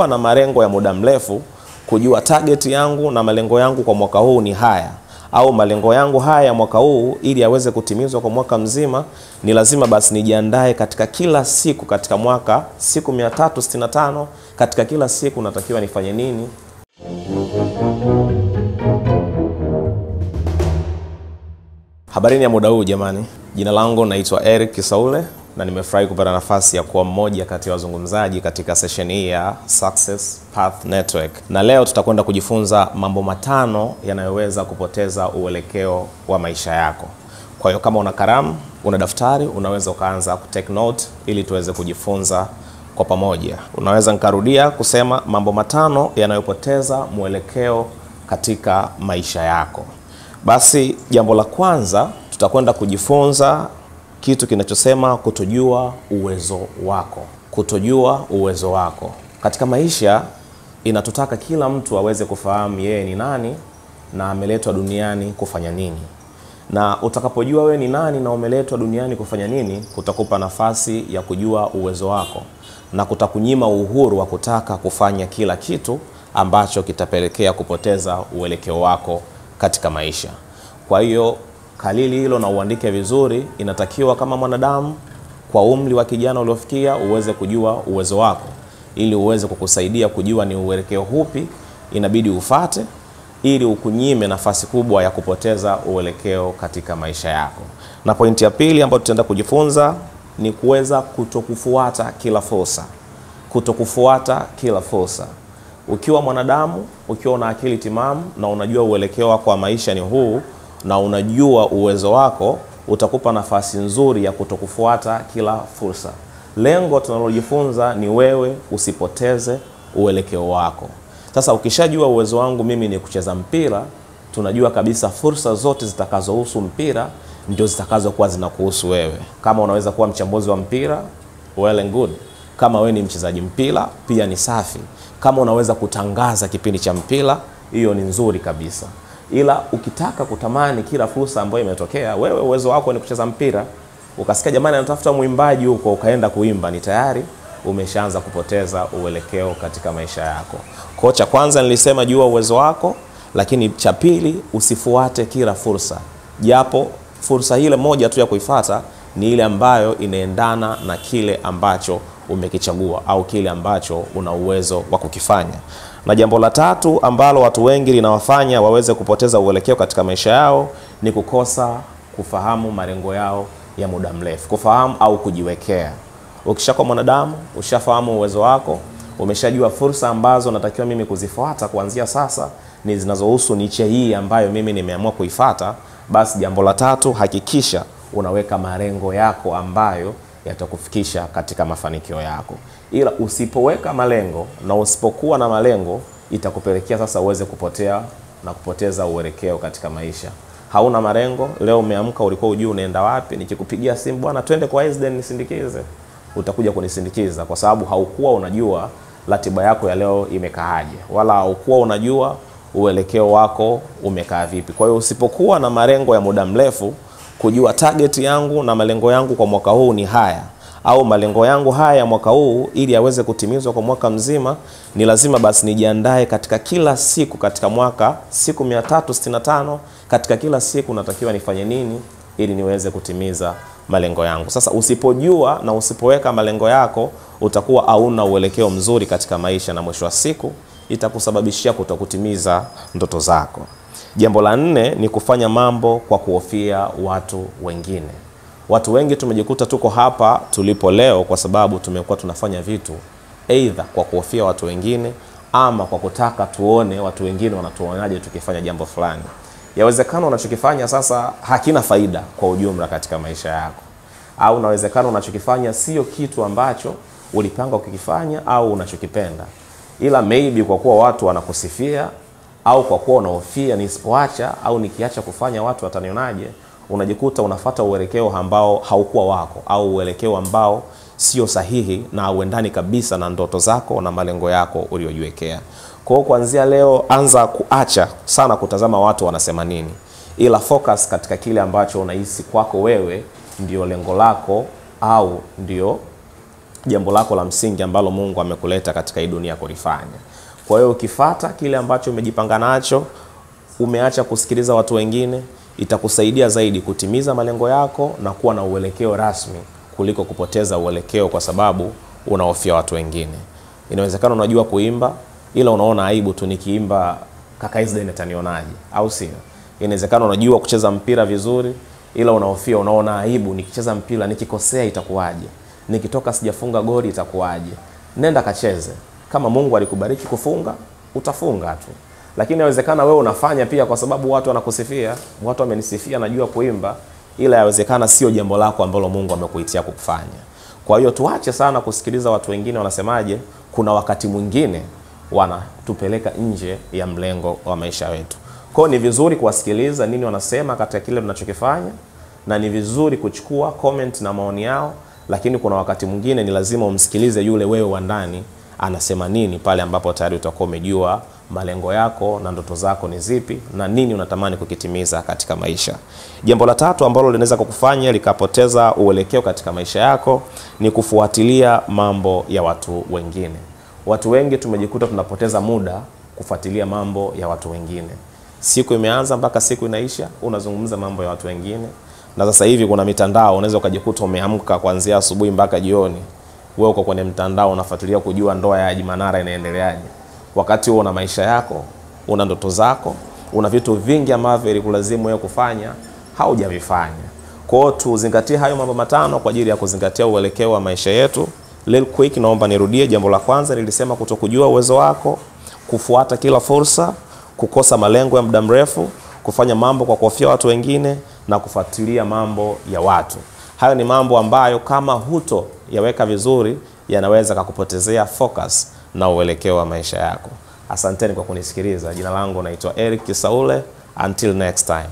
Na malengo ya muda mrefu, kujua target yangu na malengo yangu kwa mwaka huu ni haya, au malengo yangu haya mwaka huu ili yaweze kutimizwa kwa mwaka mzima, ni lazima basi nijiandae katika kila siku katika mwaka, siku 365, katika kila siku natakiwa nifanye nini. Habarini ya muda huu jamani. Jina langu naitwa Eric Kisaule na nimefurahi kupata nafasi ya kuwa mmoja kati ya wazungumzaji katika session hii ya Success Path Network. Na leo tutakwenda kujifunza mambo matano yanayoweza kupoteza uelekeo wa maisha yako. Kwa hiyo kama una kalamu, una daftari, unaweza ukaanza kutake note ili tuweze kujifunza kwa pamoja. Unaweza nikarudia kusema mambo matano yanayopoteza mwelekeo katika maisha yako. Basi jambo la kwanza tutakwenda kujifunza kitu kinachosema kutojua uwezo wako. Kutojua uwezo wako. Katika maisha inatutaka kila mtu aweze kufahamu yeye ni nani na ameletwa duniani kufanya nini. Na utakapojua wewe ni nani na umeletwa duniani kufanya nini, kutakupa nafasi ya kujua uwezo wako na kutakunyima uhuru wa kutaka kufanya kila kitu ambacho kitapelekea kupoteza uelekeo wako katika maisha. Kwa hiyo kalili hilo na uandike vizuri. Inatakiwa kama mwanadamu kwa umri wa kijana uliofikia uweze kujua uwezo wako, ili uweze kukusaidia kujua ni uelekeo upi inabidi ufate, ili ukunyime nafasi kubwa ya kupoteza uelekeo katika maisha yako. Na pointi ya pili ambayo tutaenda kujifunza ni kuweza kutokufuata kila fursa. Kutokufuata kila fursa. Ukiwa mwanadamu, ukiwa una akili timamu na unajua uelekeo wako wa maisha ni huu na unajua uwezo wako, utakupa nafasi nzuri ya kutokufuata kila fursa. Lengo tunalojifunza ni wewe usipoteze uelekeo wako. Sasa ukishajua uwezo wangu mimi ni kucheza mpira, tunajua kabisa fursa zote zitakazohusu mpira ndio zitakazokuwa zinakuhusu wewe. Kama unaweza kuwa mchambuzi wa mpira, well and good. Kama wewe ni mchezaji mpira, pia ni safi. Kama unaweza kutangaza kipindi cha mpira, hiyo ni nzuri kabisa. Ila ukitaka kutamani kila fursa ambayo imetokea, wewe uwezo wako ni kucheza mpira, ukasikia jamani anatafuta muimbaji huko, ukaenda kuimba, ni tayari umeshaanza kupoteza uelekeo katika maisha yako. Kwa cha kwanza nilisema jua uwezo wako, lakini cha pili usifuate kila fursa. Japo fursa ile moja tu ya kuifuata ni ile ambayo inaendana na kile ambacho umekichagua au kile ambacho una uwezo wa kukifanya. Na jambo la tatu ambalo watu wengi linawafanya waweze kupoteza uelekeo katika maisha yao ni kukosa kufahamu malengo yao ya muda mrefu. Kufahamu au kujiwekea. Ukishakuwa mwanadamu, ushafahamu uwezo wako, umeshajua fursa ambazo natakiwa mimi kuzifuata kuanzia sasa ni zinazohusu niche hii ambayo mimi nimeamua kuifuata, basi jambo la tatu hakikisha unaweka malengo yako ambayo yatakufikisha katika mafanikio yako. Ila usipoweka malengo na usipokuwa na malengo, itakupelekea sasa uweze kupotea na kupoteza uelekeo katika maisha. Hauna malengo, leo umeamka ulikuwa hujui unaenda wapi, nikikupigia simu bwana twende kwa Esden nisindikize, utakuja kunisindikiza kwa sababu haukuwa unajua ratiba yako ya leo imekaaje, wala haukuwa unajua uelekeo wako umekaa vipi. Kwa hiyo usipokuwa na malengo ya muda mrefu, kujua target yangu na malengo yangu kwa mwaka huu ni haya, au malengo yangu haya mwaka huu ili yaweze kutimizwa kwa mwaka mzima, ni lazima basi nijiandae katika kila siku katika mwaka, siku 365, katika kila siku natakiwa nifanye nini ili niweze kutimiza malengo yangu. Sasa usipojua na usipoweka malengo yako, utakuwa hauna uelekeo mzuri katika maisha na mwisho wa siku itakusababishia kutokutimiza ndoto zako. Jambo la 4 ni kufanya mambo kwa kuhofia watu wengine. Watu wengi tumejikuta tuko hapa tulipo leo kwa sababu tumekuwa tunafanya vitu either kwa kuhofia watu wengine ama kwa kutaka tuone watu wengine wanatuonaje tukifanya jambo fulani. Yawezekana unachokifanya sasa hakina faida kwa ujumla katika maisha yako, au unawezekana unachokifanya sio kitu ambacho ulipanga kukifanya au unachokipenda, ila maybe kwa kuwa watu wanakusifia au kwa kuwa unahofia nisipoacha au nikiacha kufanya watu watanionaje, unajikuta unafuata uelekeo ambao haukuwa wako au uelekeo ambao sio sahihi na uendani kabisa na ndoto zako na malengo yako uliyojiwekea. Kwa hiyo kuanzia leo anza kuacha sana kutazama watu wanasema nini, ila focus katika kile ambacho unahisi kwako wewe ndio lengo lako au ndio jambo lako la msingi ambalo Mungu amekuleta katika hii dunia kulifanya. Kwa hiyo ukifuata kile ambacho umejipanga nacho, umeacha kusikiliza watu wengine, itakusaidia zaidi kutimiza malengo yako na kuwa na uelekeo rasmi kuliko kupoteza uelekeo kwa sababu unahofia watu wengine. Inawezekana unajua kuimba ila unaona aibu tu nikiimba kaka Israel atanionaje, au sio? Inawezekana unajua kucheza mpira vizuri ila unahofia, unaona aibu nikicheza mpira nikikosea itakuwaje? Nikitoka sijafunga goli itakuwaje? Nenda kacheze. Kama Mungu alikubariki kufunga, utafunga tu. Lakini inawezekana wewe unafanya pia kwa sababu watu wanakusifia, watu wamenisifia najua kuimba, ila inawezekana sio jambo lako ambalo Mungu amekuitia kufanya. Kwa hiyo tuache sana kusikiliza watu wengine wanasemaje. Kuna wakati mwingine wanatupeleka nje ya mlengo wa maisha yetu. Kwa hiyo ni vizuri kuwasikiliza nini wanasema katika kile tunachokifanya, na ni vizuri kuchukua comment na maoni yao, lakini kuna wakati mwingine ni lazima umsikilize yule wewe wa ndani anasema nini, pale ambapo tayari utakuwa umejua malengo yako na ndoto zako ni zipi na nini unatamani kukitimiza katika maisha. Jambo la tatu ambalo linaweza kukufanya likapoteza uelekeo katika maisha yako ni kufuatilia mambo ya watu wengine. Watu wengi tumejikuta tunapoteza muda kufuatilia mambo ya watu wengine. Siku imeanza mpaka siku inaisha unazungumza mambo ya watu wengine. Na sasa hivi kuna mitandao, unaweza ukajikuta umeamka kuanzia asubuhi mpaka jioni wewe uko kwenye mtandao unafuatilia kujua ndoa ya Haji Manara inaendeleaje. Wakati wewe una maisha yako, una ndoto zako, una vitu vingi ambavyo ilikulazimu wewe kufanya haujavifanya. Kwa hiyo tuzingatie hayo mambo matano kwa ajili ya kuzingatia uelekeo wa maisha yetu. Real quick naomba nirudie. Jambo la kwanza nilisema kutokujua uwezo wako, kufuata kila fursa, kukosa malengo ya muda mrefu, kufanya mambo kwa kuhofia watu wengine na kufuatilia mambo ya watu. Hayo ni mambo ambayo kama huto yaweka vizuri yanaweza kukupotezea focus na uelekeo wa maisha yako. Asanteni kwa kunisikiliza. Jina langu naitwa Eric Kisaule. Until next time.